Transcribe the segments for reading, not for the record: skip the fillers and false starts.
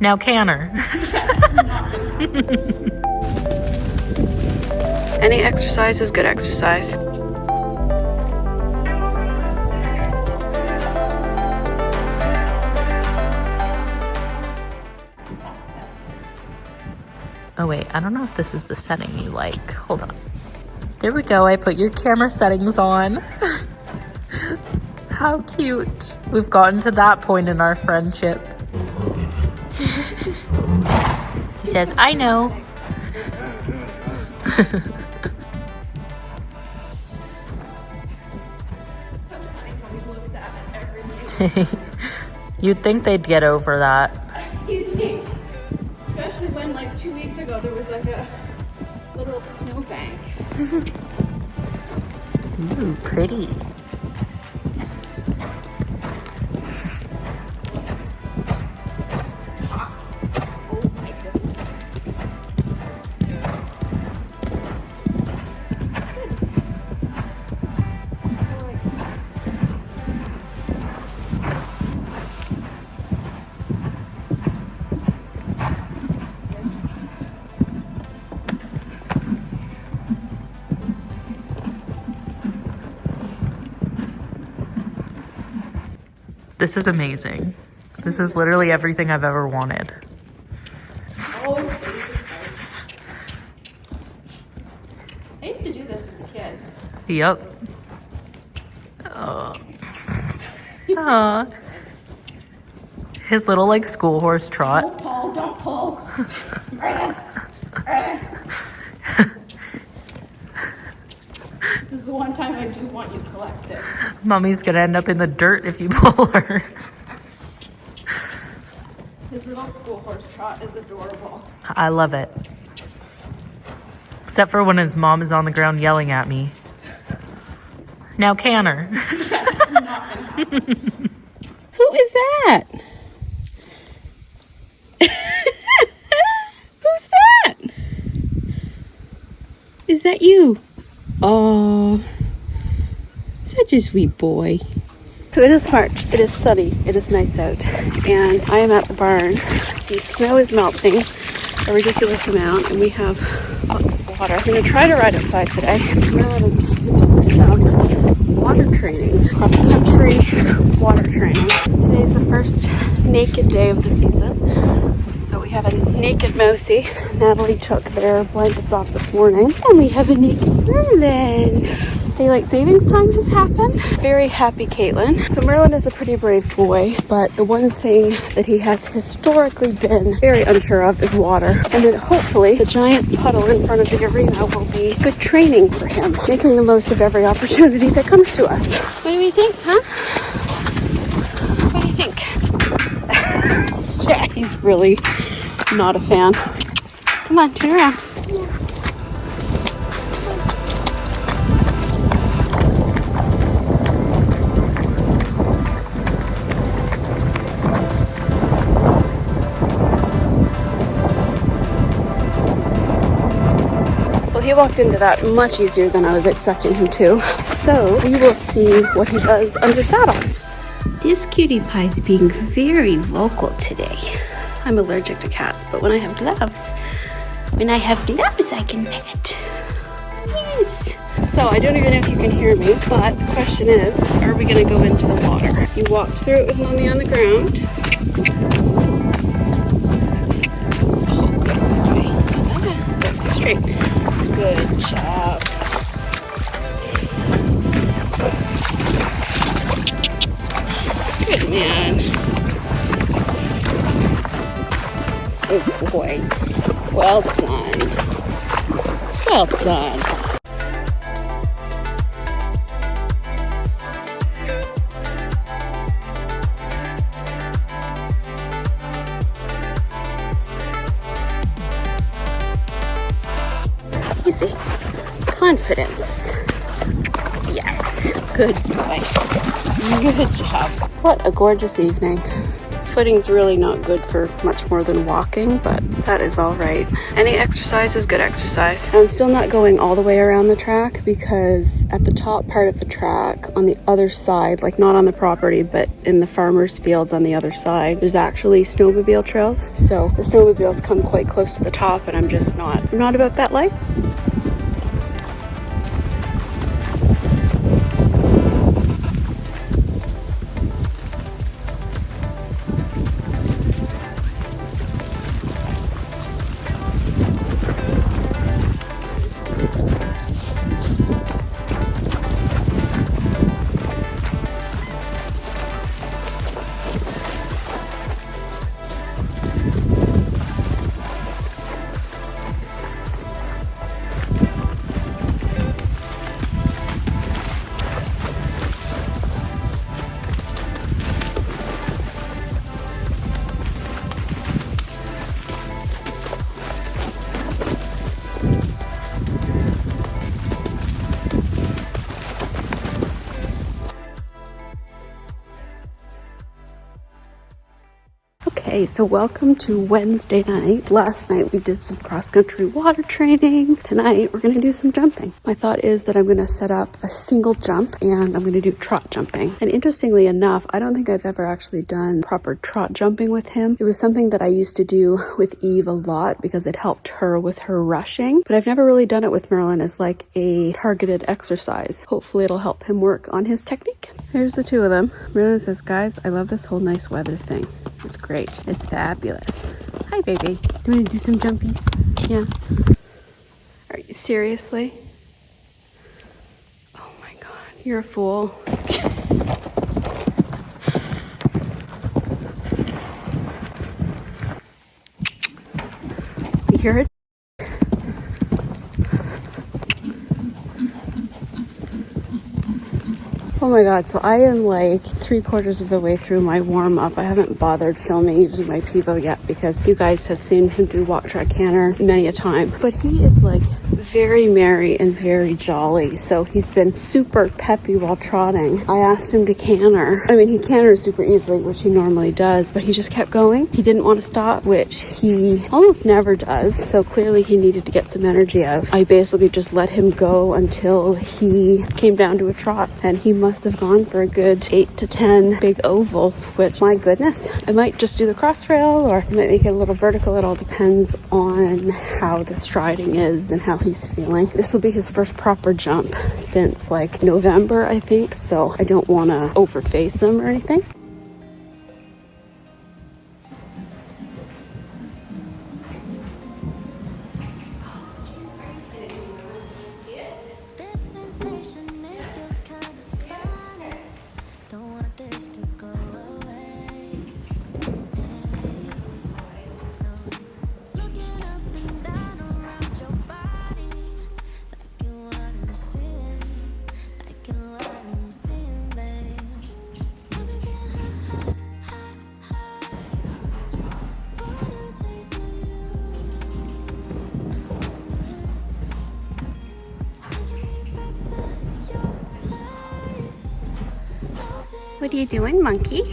Now can her. Any exercise is good exercise. Oh wait, I don't know if this is the setting you like. Hold on. There we go, I put your camera settings on. How cute. We've gotten to that point in our friendship. He says, I know. You'd think they'd get over that. You think? Especially when, like, 2 weeks ago, there was like a little snowbank. Ooh, pretty. This is amazing. This is literally everything I've ever wanted. Oh, I used to do this as a kid. Yep. Oh. Aw. His little like school horse trot. Don't pull, don't pull. This is the one time I do want you collected. Mommy's gonna end up in the dirt if you pull her. His little school horse trot is adorable. I love it. Except for when his mom is on the ground yelling at me. Now can her. Yeah, that's not gonna happen. Who is that? Who's that? Is that you? Oh, such a sweet boy. So it is March, it is sunny, it is nice out, and I am at the barn. The snow is melting a ridiculous amount, and we have lots of water. I'm going to try to ride outside today. Merlin is going to do some water training, cross-country water training. Today's the first naked day of the season. So we have a naked Mousy. Natalie took their blankets off this morning. And we have a naked Merlin. Daylight savings time has happened. Very happy Kaitlyn. So Merlin is a pretty brave boy, but the one thing that he has historically been very unsure of is water. And then hopefully the giant puddle in front of the arena will be good training for him, making the most of every opportunity that comes to us. What do we think, huh? What do you think? Yeah, he's really not a fan. Come on, turn around. Well, he walked into that much easier than I was expecting him to. So we will see what he does under saddle. This cutie pie's being very vocal today. I'm allergic to cats, but when I have gloves, I can pet. Yes. So I don't even know if you can hear me, but the question is, are we gonna go into the water? You walked through it with Mommy on the ground. Oh, good boy. Go straight. Good job. Good man. Oh boy. Well done. Well done. Easy. Confidence. Yes. Good boy. Good job. What a gorgeous evening. Footing's really not good for much more than walking, but that is all right. Any exercise is good exercise. I'm still not going all the way around the track because at the top part of the track on the other side, like not on the property, but in the farmers' fields on the other side, there's actually snowmobile trails. So the snowmobiles come quite close to the top and I'm not about that life. Okay, so welcome to Wednesday night. Last night we did some cross-country water training. Tonight we're going to do some jumping. My thought is that I'm going to set up a single jump and I'm going to do trot jumping. And interestingly enough, I don't think I've ever actually done proper trot jumping with him. It was something that I used to do with Eve a lot because it helped her with her rushing. But I've never really done it with Merlin as like a targeted exercise. Hopefully it'll help him work on his technique. Here's the two of them. Merlin says, guys, I love this whole nice weather thing. It's great. It's fabulous. Hi, baby. Do you want to do some jumpies? Yeah. Are you seriously? Oh my God, you're a fool. You hear it? Oh my God, so I am like 3/4 of the way through my warm-up. I haven't bothered filming using my Pivo yet because you guys have seen him do walk, track, canter many a time. But he is like very merry and very jolly. So he's been super peppy while trotting. I asked him to canter. I mean, he canters super easily, which he normally does, but he just kept going. He didn't want to stop, which he almost never does. So clearly he needed to get some energy out. I basically just let him go until he came down to a trot, and he must have gone for a good 8 to 10 big ovals, which, my goodness, I might just do the cross rail or I might make it a little vertical. It all depends on how the striding is and how he's feeling. This will be his first proper jump since like November, I think, so I don't want to overface him or anything. What are you doing, monkey?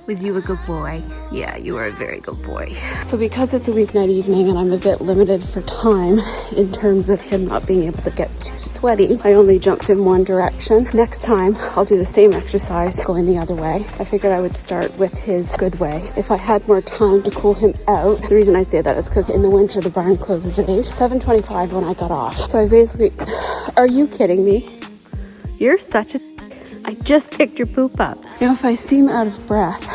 Was you a good boy? Yeah, you were a very good boy. So because it's a weeknight evening and I'm a bit limited for time in terms of him not being able to get too sweaty, I only jumped in one direction. Next time, I'll do the same exercise going the other way. I figured I would start with his good way. If I had more time to cool him out, the reason I say that is because in the winter, the barn closes at 7:25 when I got off. So I basically, are you kidding me? You're such a... I just picked your poop up. Now, if I seem out of breath,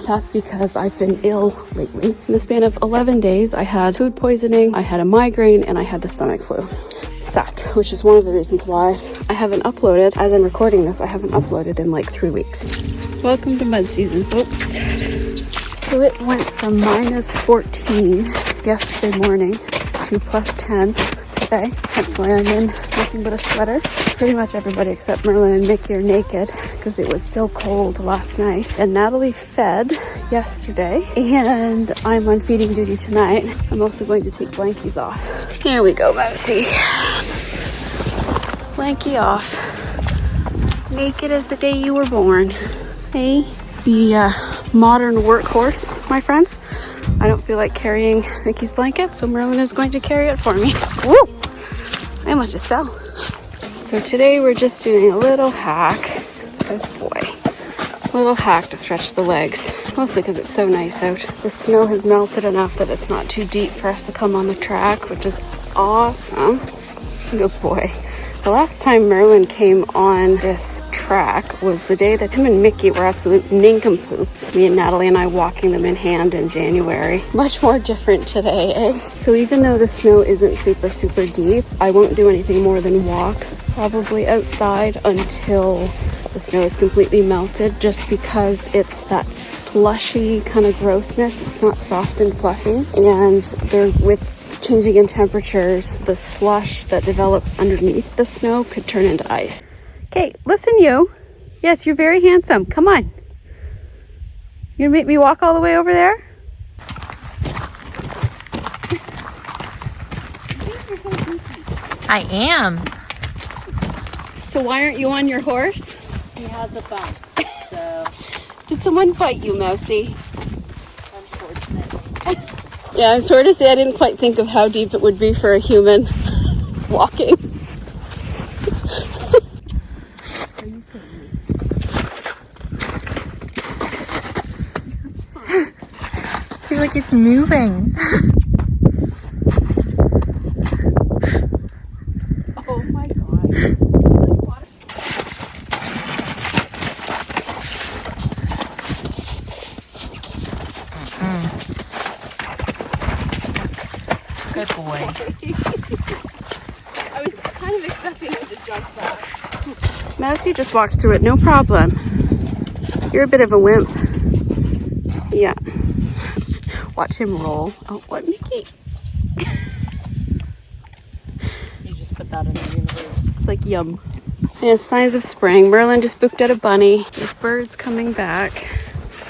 that's because I've been ill lately. In the span of 11 days, I had food poisoning, I had a migraine, and I had the stomach flu. Sucked, which is one of the reasons why I haven't uploaded. As I'm recording this, I haven't uploaded in like 3 weeks. Welcome to mud season, folks. So it went from -14 yesterday morning to +10 today. That's why I'm in nothing but a sweater. Pretty much everybody except Merlin and Mickey are naked because it was still cold last night. And Natalie fed yesterday and I'm on feeding duty tonight. I'm also going to take blankies off. Here we go, Mousy. Blankie off. Naked as the day you were born. Hey? The modern workhorse, my friends. I don't feel like carrying Mickey's blanket, so Merlin is going to carry it for me. Woo! I almost just fell. So today we're just doing a little hack. Oh boy. Little hack to stretch the legs. Mostly because it's so nice out. The snow has melted enough that it's not too deep for us to come on the track, which is awesome. Good boy. The last time Merlin came on this track was the day that him and Mickey were absolute nincompoops. Me and Natalie and I walking them in hand in January. Much more different today, eh? So even though the snow isn't super deep, I won't do anything more than walk probably outside until the snow is completely melted, just because it's that slushy kind of grossness. It's not soft and fluffy, and they're with changing in temperatures, the slush that develops underneath the snow could turn into ice. Okay, listen you. Yes, you're very handsome. Come on. You gonna make me walk all the way over there? I am. So why aren't you on your horse? He has a bump, so Did someone bite you, Mousy? unfortunately. Yeah, I'm sorry to say I didn't quite think of how deep it would be for a human walking. I feel like it's moving. Oh my god. Good boy. I was kind of expecting him to jump back. Mousy just walked through it, no problem. You're a bit of a wimp. Yeah. Watch him roll. Oh, what, Mickey? You just put that in the universe. It's like yum. Yeah, signs of spring. Merlin just booked out a bunny. There's birds coming back.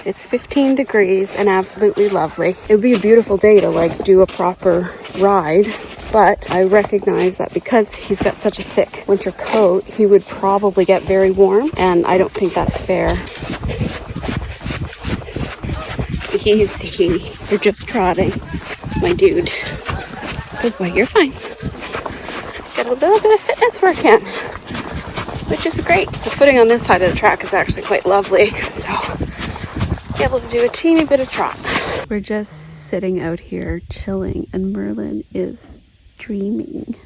It's 15 degrees and absolutely lovely. It would be a beautiful day to like do a proper ride, but I recognize that because he's got such a thick winter coat, he would probably get very warm, and I don't think that's fair. Easy. You're just trotting, my dude. Good boy, you're fine. Got a little bit of fitness work in, which is great. The footing on this side of the track is actually quite lovely, so able to do a teeny bit of trot. We're just sitting out here chilling, and Merlin is dreaming.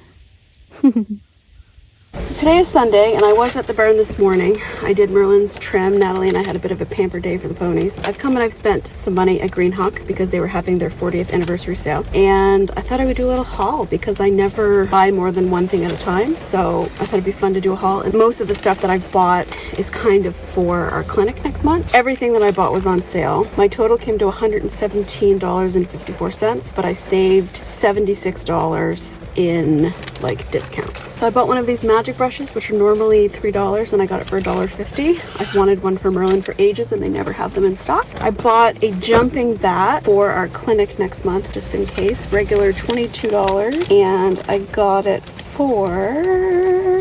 So today is Sunday, and I was at the barn this morning. I did Merlin's trim. Natalie and I had a bit of a pamper day for the ponies. I've come and I've spent some money at Greenhawk because they were having their 40th anniversary sale, and I thought I would do a little haul because I never buy more than one thing at a time, so I thought it'd be fun to do a haul. And most of the stuff that I've bought is kind of for our clinic next month. Everything that I bought was on sale. My total came to $117.54, but I saved $76 in like discounts. So I bought one of these magic brushes, which are normally $3, and I got it for $1.50. I've wanted one for Merlin for ages, and they never have them in stock. I bought a jumping bat for our clinic next month, just in case. Regular $22, and I got it for...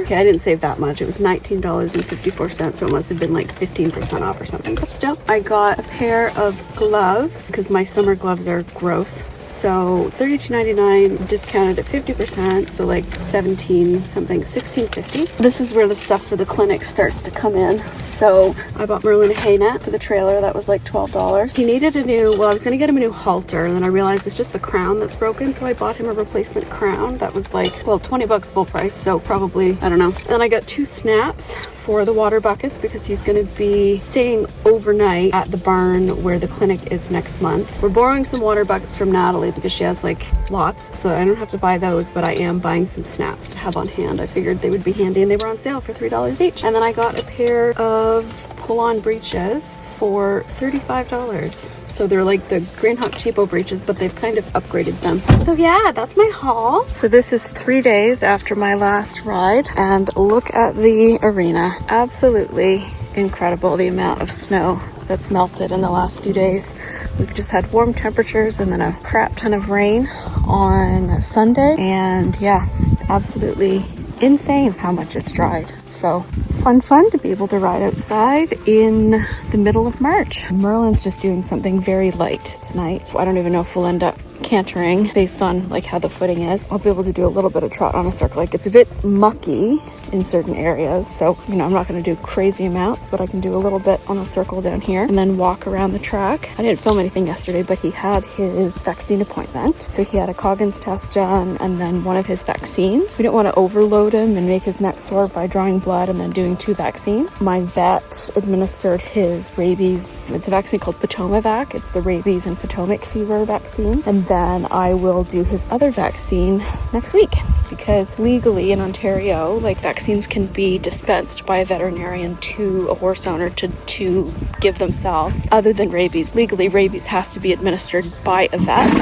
Okay, I didn't save that much. It was $19.54, so it must have been like 15% off or something. But still, I got a pair of gloves because my summer gloves are gross. So $32.99 discounted at 50%, so like 17 something, $16.50. This is where the stuff for the clinic starts to come in. So I bought Merlin a hay net for the trailer. That was like $12. He needed a new, well, I was gonna get him a new halter, and then I realized it's just the crown that's broken, so I bought him a replacement crown. That was like, well, 20 bucks full price, so probably, I don't know. And then I got 2 snaps for the water buckets because he's gonna be staying overnight at the barn where the clinic is next month. We're borrowing some water buckets from Natalie because she has like lots, so I don't have to buy those, but I am buying some snaps to have on hand. I figured they would be handy, and they were on sale for $3 each. And then I got a pair of pull-on breeches for $35. So they're like the Greenhawk cheapo breeches, but they've kind of upgraded them. So yeah, that's my haul. So this is 3 days after my last ride, and look at the arena. Absolutely incredible, the amount of snow that's melted in the last few days. We've just had warm temperatures and then a crap ton of rain on Sunday, and yeah, absolutely insane how much it's dried. So fun to be able to ride outside in the middle of March. Merlin's just doing something very light tonight. I don't even know if we'll end up cantering based on like how the footing is. I'll be able to do a little bit of trot on a circle. Like it's a bit mucky in certain areas, so you know I'm not going to do crazy amounts, but I can do a little bit on a circle down here and then walk around the track. I didn't film anything yesterday, but he had his vaccine appointment, so he had a Coggins test done and then one of his vaccines. We didn't want to overload him and make his neck sore by drawing blood and then doing 2 vaccines. My vet administered his rabies. It's a vaccine called Potomac. It's the rabies and Potomac fever vaccine, and then I will do his other vaccine next week, because legally in Ontario, like vaccines can be dispensed by a veterinarian to a horse owner to give themselves. Other than rabies, legally rabies has to be administered by a vet.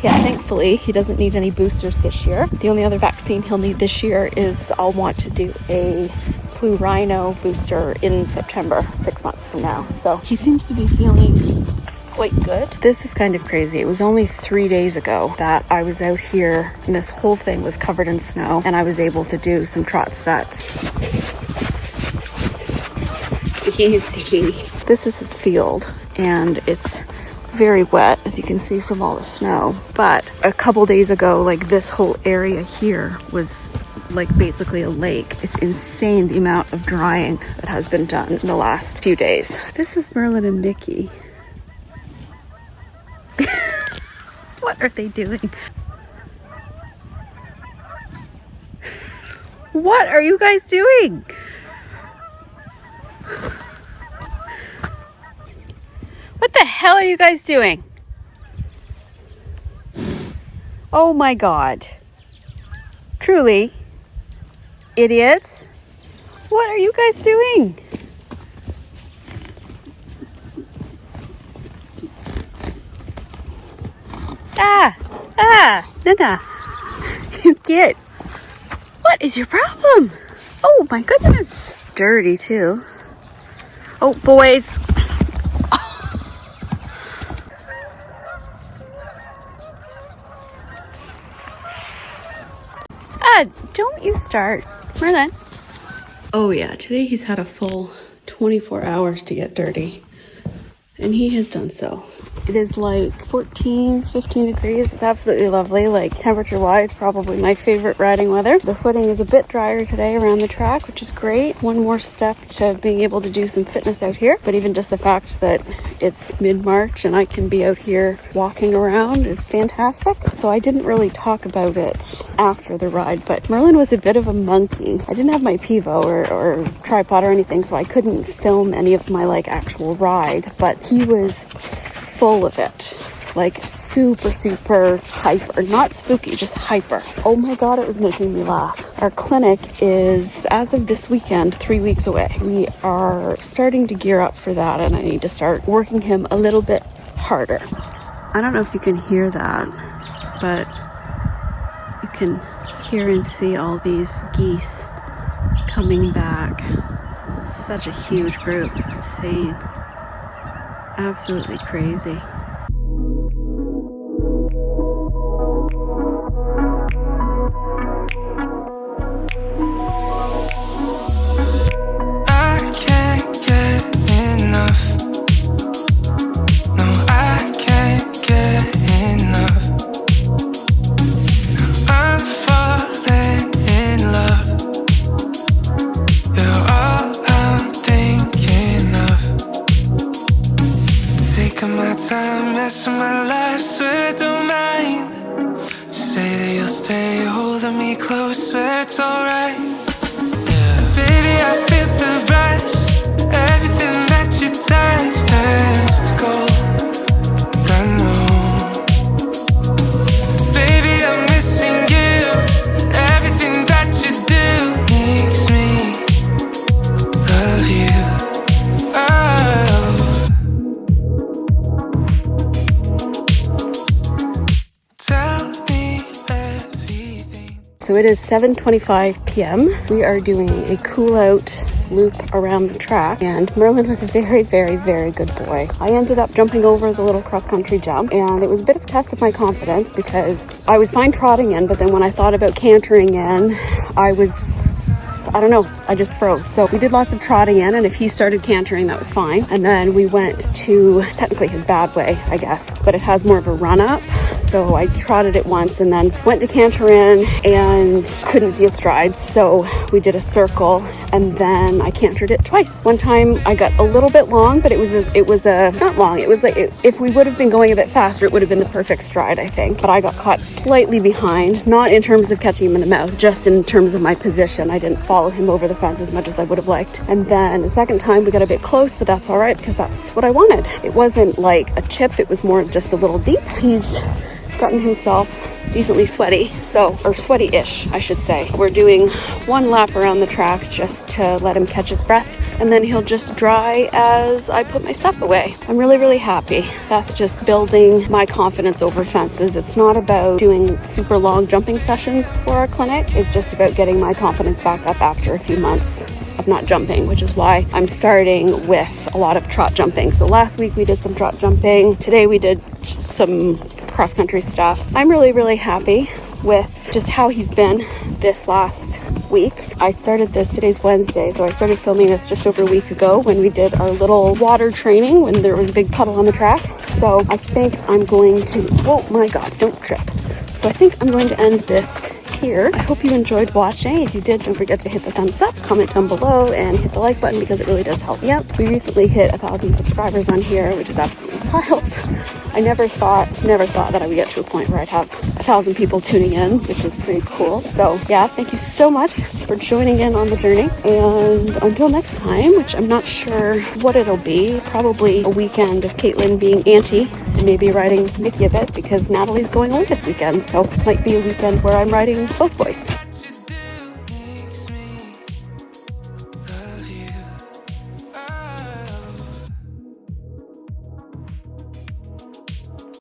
Yeah, thankfully he doesn't need any boosters this year. The only other vaccine he'll need this year is I'll want to do a flu rhino booster in September, 6 months from now. So he seems to be feeling quite good. This is kind of crazy. It was only 3 days ago that I was out here and this whole thing was covered in snow and I was able to do some trot sets. Easy. This is his field and it's very wet, as you can see from all the snow. But a couple days ago, like this whole area here was like basically a lake. It's insane the amount of drying that has been done in the last few days. This is Merlin and Nikki. What are they doing? What are you guys doing? What the hell are you guys doing? Oh my God. Truly, idiots. What are you guys doing? Nana, you kid. What is your problem? Oh my goodness. Dirty too. Oh, boys. Don't you start. Merlin. Oh yeah, today he's had a full 24 hours to get dirty. And he has done so. It is like 14, 15 degrees. It's absolutely lovely. Like temperature wise, probably my favorite riding weather. The footing is a bit drier today around the track, which is great. One more step to being able to do some fitness out here. But even just the fact that it's mid-March and I can be out here walking around, it's fantastic. So I didn't really talk about it after the ride, but Merlin was a bit of a monkey. I didn't have my Pivo or tripod or anything, so I couldn't film any of my like actual ride, but he was full of it. Like super hyper. Not spooky, just hyper. Oh my God, it was making me laugh. Our clinic is, as of this weekend, 3 weeks away. We are starting to gear up for that and I need to start working him a little bit harder. I don't know if you can hear that, but you can hear and see all these geese coming back. It's such a huge group. Insane. Absolutely crazy. So it is 7:25 p.m. We are doing a cool out loop around the track and Merlin was a very good boy. I ended up jumping over the little cross-country jump and it was a bit of a test of my confidence because I was fine trotting in, but then when I thought about cantering in, I don't know, I just froze. So we did lots of trotting in, and if he started cantering, that was fine. And then we went to technically his bad way, I guess, but it has more of a run up. So I trotted it once and then went to canter in and couldn't see a stride. So we did a circle and then I cantered it twice. One time I got a little bit long, but it was not long. It was like, if we would have been going a bit faster, it would have been the perfect stride, I think. But I got caught slightly behind, not in terms of catching him in the mouth, just in terms of my position. I didn't follow him over the fence as much as I would have liked. And then the second time we got a bit close, but that's all right because that's what I wanted. It wasn't like a chip. It was more just a little deep. He's gotten himself decently sweaty, or sweaty-ish, I should say. We're doing one lap around the track just to let him catch his breath, and then he'll just dry as I put my stuff away. I'm really, really happy. That's just building my confidence over fences. It's not about doing super long jumping sessions before our clinic. It's just about getting my confidence back up after a few months of not jumping, which is why I'm starting with a lot of trot jumping. So last week we did some trot jumping. Today we did some cross-country stuff. I'm really, really happy with just how he's been this last week. I started this, today's Wednesday, so I started filming this just over a week ago when we did our little water training when there was a big puddle on the track. So I think I'm going to, oh my God, don't trip. So I think I'm going to end this here. I hope you enjoyed watching. If you did, don't forget to hit the thumbs up, comment down below, and hit the like button because it really does help me out. We recently hit 1,000 subscribers on here, which is absolutely wild. I never thought that I would get to a point where I'd have 1,000 people tuning in, which is pretty cool. So yeah, thank you so much for joining in on the journey. And until next time, which I'm not sure what it'll be, probably a weekend of Kaitlyn being auntie and maybe riding Mickey a bit because Nathalie's going away this weekend. So it might be a weekend where I'm riding both boys.